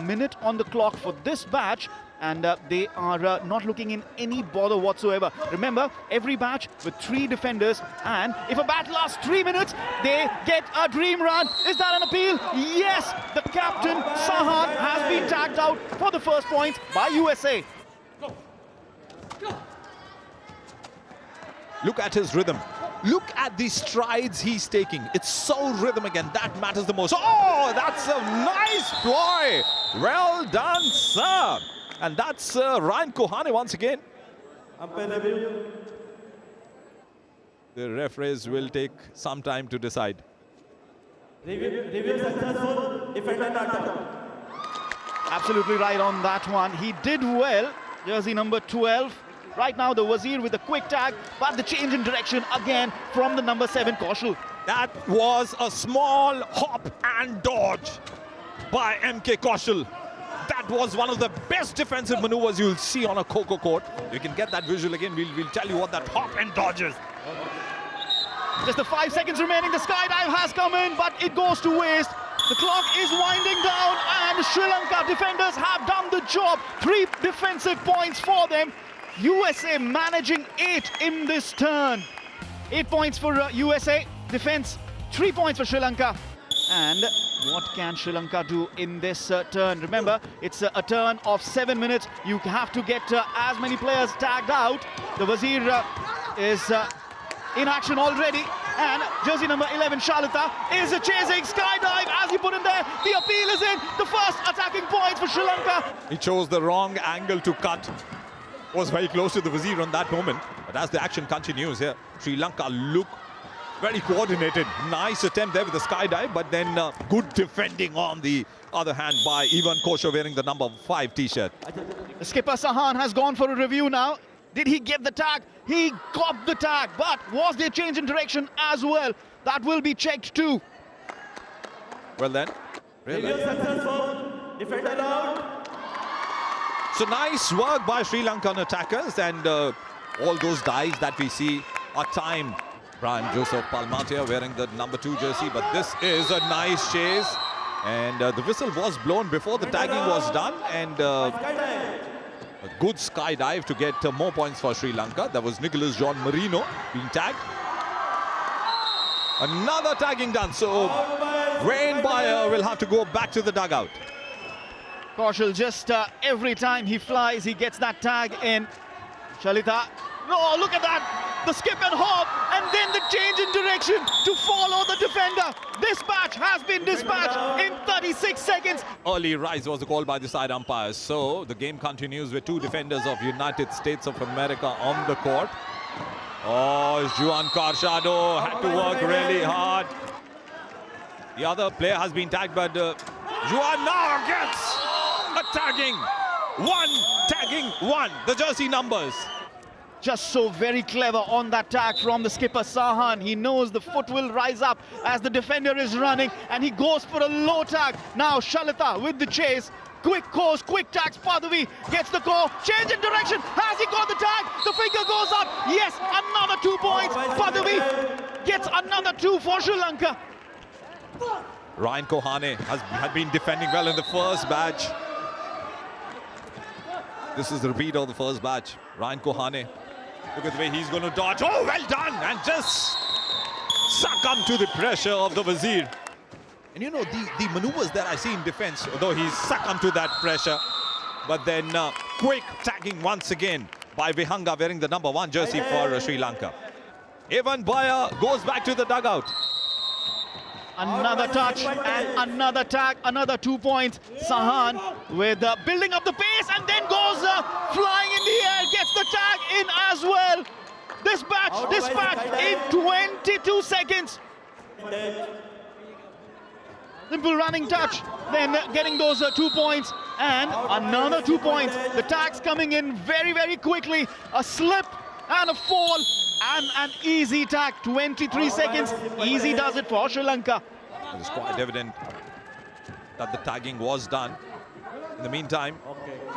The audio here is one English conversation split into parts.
minute on the clock for this batch, and they are not looking in any bother whatsoever. Remember, every batch with 3 defenders, and if a batch lasts 3 minutes, they get a dream run. Is that an appeal? Yes, the captain, Sahan, has been tagged out for the first point by USA. Look at his rhythm. Look at the strides he's taking. It's so rhythmic, and that matters the most. Oh, that's a nice ploy. Well done, sir. And that's Ryan Kohane once again. The referees will take some time to decide. Review successful, defender not out. Absolutely right on that one. He did well, jersey number 12. Right now, the Wazir with a quick tag, but the change in direction again from the number 7, Kaushal. That was a small hop and dodge by MK Kaushal. That was one of the best defensive maneuvers you'll see on a Kho-Kho court. You can get that visual again. We'll tell you what that hop and dodge is. Just the 5 seconds remaining. The skydive has come in, but it goes to waste. The clock is winding down, and Sri Lanka defenders have done the job. 3 defensive points for them. USA managing 8 in this turn. 8 points for USA. Defense, 3 points for Sri Lanka. And what can Sri Lanka do in this turn? Remember, it's a turn of 7 minutes. You have to get as many players tagged out. The Wazir is in action already. And jersey number 11, Shalita, is chasing skydive as he put in there. The appeal is in. The first attacking points for Sri Lanka. He chose the wrong angle to cut. Was very close to the Wazir on that moment. But as the action continues here, Sri Lanka look very coordinated. Nice attempt there with the skydive, but then good defending on the other hand by Ivan Kosho wearing the number 5 t-shirt. The skipper Sahan has gone for a review now. Did he get the tag? He got the tag, but was there change in direction as well? That will be checked too. Well then, Review successful, defender out. so nice work by Sri Lankan attackers, and all those dives that we see are timed. Brian Joseph Palmatia wearing the number 2 jersey, but this is a nice chase, and the whistle was blown before the tagging was done, and a good skydive to get more points for Sri Lanka. That was Nicholas John Marino being tagged. Another tagging done, so Wayne Bayer will have to go back to the dugout. Kaushal, just every time he flies, he gets that tag in. Shalita, no, look at that. The skip and hop, and then the change in direction to follow the defender. This batch has been dispatched in 36 seconds. Early rise was the call by the side umpires. So the game continues with 2 defenders of United States of America on the court. Oh, Juan Carchado had to work really hard. The other player has been tagged, but Juan now gets a tagging. Tagging one. The jersey numbers. Just so very clever on that tag from the skipper Sahan. He knows the foot will rise up as the defender is running, and he goes for a low tag. Now Shalita with the chase. Quick course, quick tags. Padavi gets the call. Change in direction. Has he got the tag? The finger goes up. Yes, another 2 points. Padavi gets another 2 for Sri Lanka. Ryan Kohane had been defending well in the first batch. This is the repeat of the first batch. Ryan Kohane. Look at the way he's going to dodge. Oh, well done! And just succumb to the pressure of the Wazir. And you know, the maneuvers that I see in defense, although he's succumbed to that pressure, but then quick tagging once again by Vihanga wearing the number 1 jersey for Sri Lanka. Evan Bayer goes back to the dugout. Another touch and another tag, another 2 points. Sahan with building up the pace, and then goes flying in the air, gets the tag in as well. This batch dispatched in 22 seconds. Simple running touch, then getting those 2 points, and another 2 points. The tags coming in very, very quickly. A slip and a fall, and an easy tag. 23 seconds, easy does it for Sri Lanka. It's quite evident that the tagging was done. In the meantime,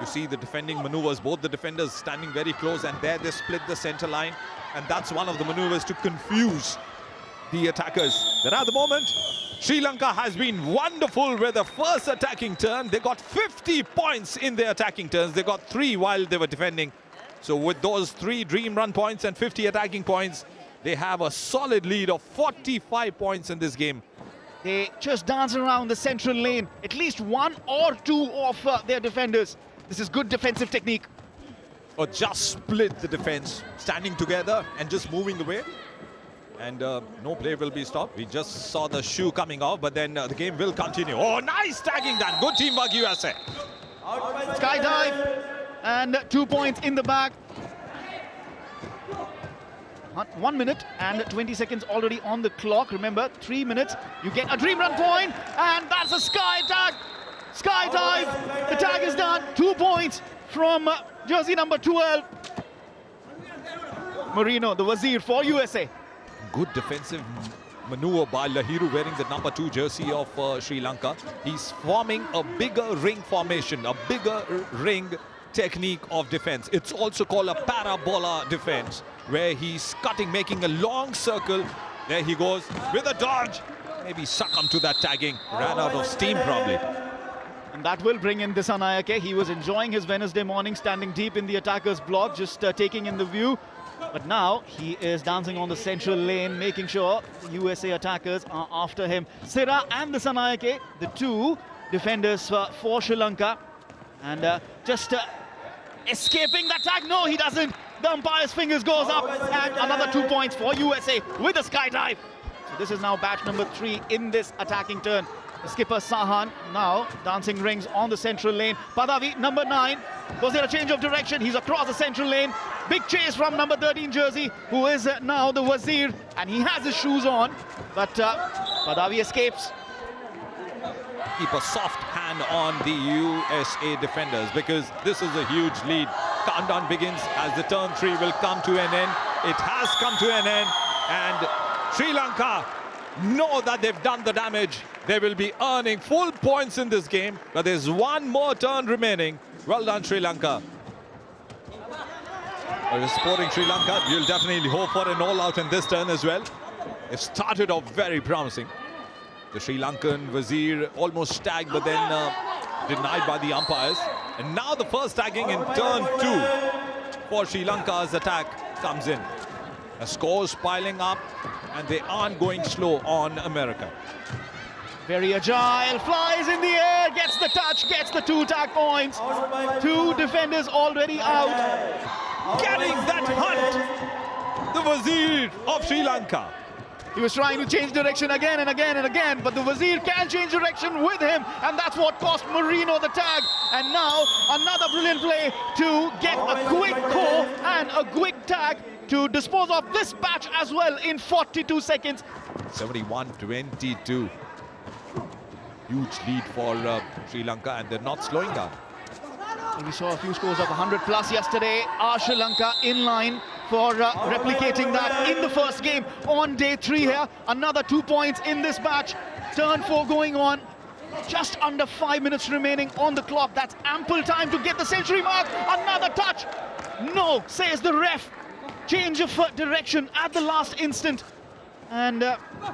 you see the defending maneuvers, both the defenders standing very close, and there they split the center line, and that's one of the maneuvers to confuse the attackers. But at the moment, Sri Lanka has been wonderful with the first attacking turn. They got 50 points in their attacking turns. They got 3 while they were defending. So with those 3 dream run points and 50 attacking points, they have a solid lead of 45 points in this game. They just dance around the central lane. At least 1 or 2 of their defenders. This is good defensive technique. Or just split the defense, standing together and just moving away. And no play will be stopped. We just saw the shoe coming off, but then the game will continue. Oh, nice tagging done. Good teamwork, USA. Skydive and 2 points in the bag. 1 minute and 20 seconds already on the clock. Remember, 3 minutes, you get a dream run point, and that's a sky tag. Skydive, the tag is done. 2 points from jersey number 12. Marino, the Wazir for USA. Good defensive maneuver by Lahiru wearing the number 2 jersey of Sri Lanka. He's forming a bigger ring formation, a bigger ring technique of defense. It's also called a parabola defense, where he's cutting, making a long circle. There he goes with a dodge. Maybe succumbed to that tagging. Ran out of steam probably. And that will bring in Dissanayake. He was enjoying his Wednesday morning, standing deep in the attacker's block, just taking in the view. But now he is dancing on the central lane, making sure the USA attackers are after him. Sira and Dissanayake, the 2 defenders for Sri Lanka. And just escaping that tag. No, he doesn't. The umpire's fingers goes up, and another 2 points for USA with a skydive. So this is now batch number 3 in this attacking turn. The skipper Sahan now dancing rings on the central lane. Padavi, number 9. Was there a change of direction? He's across the central lane. Big chase from number 13 jersey, who is now the Wazir, and he has his shoes on. But Padavi escapes. Keep a soft hand on the USA defenders, because this is a huge lead. Countdown begins as the turn 3 will come to an end. It has come to an end, and Sri Lanka know that they've done the damage. They will be earning full points in this game, but there's 1 more turn remaining. Well done, Sri Lanka. Supporting Sri Lanka, you'll definitely hope for an all-out in this turn as well. It started off very promising. The Sri Lankan Wazir almost tagged, but then denied by the umpires. And now the first tagging in turn 2 for Sri Lanka's attack comes in. The scores piling up, and they aren't going slow on America. Very agile, flies in the air, gets the touch, gets the 2 tag points. 2 defenders already out. Getting that hunt, the Wazir of Sri Lanka. He was trying to change direction again and again and again, but the Wazir can change direction with him, and that's what cost Marino the tag. And now another brilliant play to get a quick call and a quick tag to dispose of this batch as well in 42 seconds. 71-22. Huge lead for Sri Lanka, and they're not slowing down. And we saw a few scores of 100 plus yesterday. Are Sri Lanka in line for replicating that in the first game on day 3 here? Another 2 points in this match. Turn 4 going on. Just under 5 minutes remaining on the clock. That's ample time to get the century mark. Another touch. No, says the ref. Change of direction at the last instant. And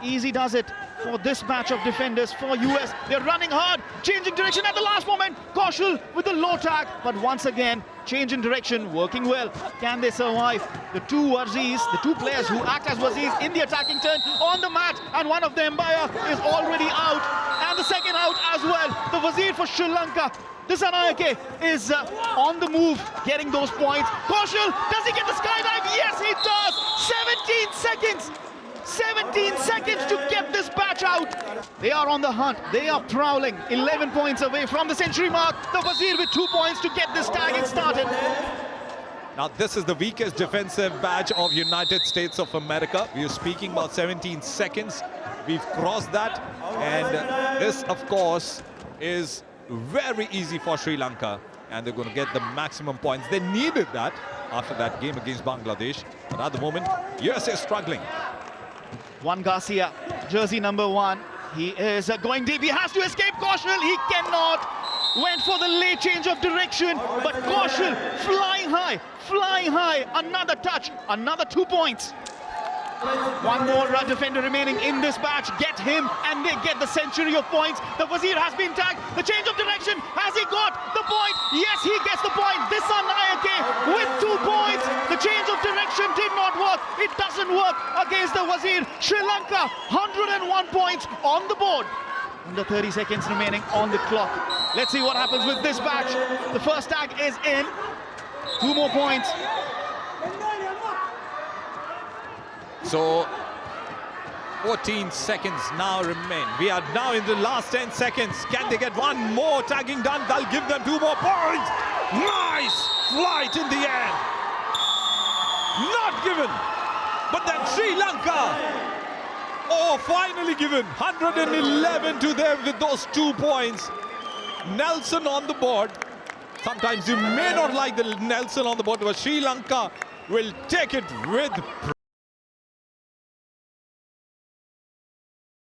easy does it for this batch of defenders for US. They're running hard, changing direction at the last moment. Kaushal with the low tag, but once again, change in direction, working well. Can they survive? The 2 Wazis, the 2 players who act as Wazis in the attacking turn on the mat, and one of them, Mbaya, is already out, and the second out as well. The Wazir for Sri Lanka. Dissanayake is on the move, getting those points. Kaushal, does he get the skydive? Yes, he does! 17 seconds! 17 seconds to get this batch out. They are on the hunt. They are prowling. 11 points away from the century mark. The Wazir with 2 points to get this tagging started. Now, this is the weakest defensive badge of United States of America. We are speaking about 17 seconds. We've crossed that. And this, of course, is very easy for Sri Lanka. And they're going to get the maximum points. They needed that after that game against Bangladesh. But at the moment, USA is struggling. Juan Garcia, jersey number 1. He is going deep. He has to escape Kaushal. He cannot. Went for the late change of direction, but Kaushal flying high, flying high. Another touch, another 2 points. One more defender remaining in this match. Get him and they get the century of points. The Wazir has been tagged. The change of direction. Has he got the point? Yes, he gets the point. Disan Nayake with 2 points. The change of direction did not work. It doesn't work against the Wazir. Sri Lanka, 101 points on the board. Under 30 seconds remaining on the clock. Let's see what happens with this match. The first tag is in. 2 more points. So 14 seconds now remain. We are now in the last 10 seconds. Can they get one more tagging done? They'll give them 2 more points. Nice flight in the air. Not given. But then Sri Lanka. Oh, finally given. 111 to them with those 2 points. Nelson on the board. Sometimes you may not like the Nelson on the board, but Sri Lanka will take it with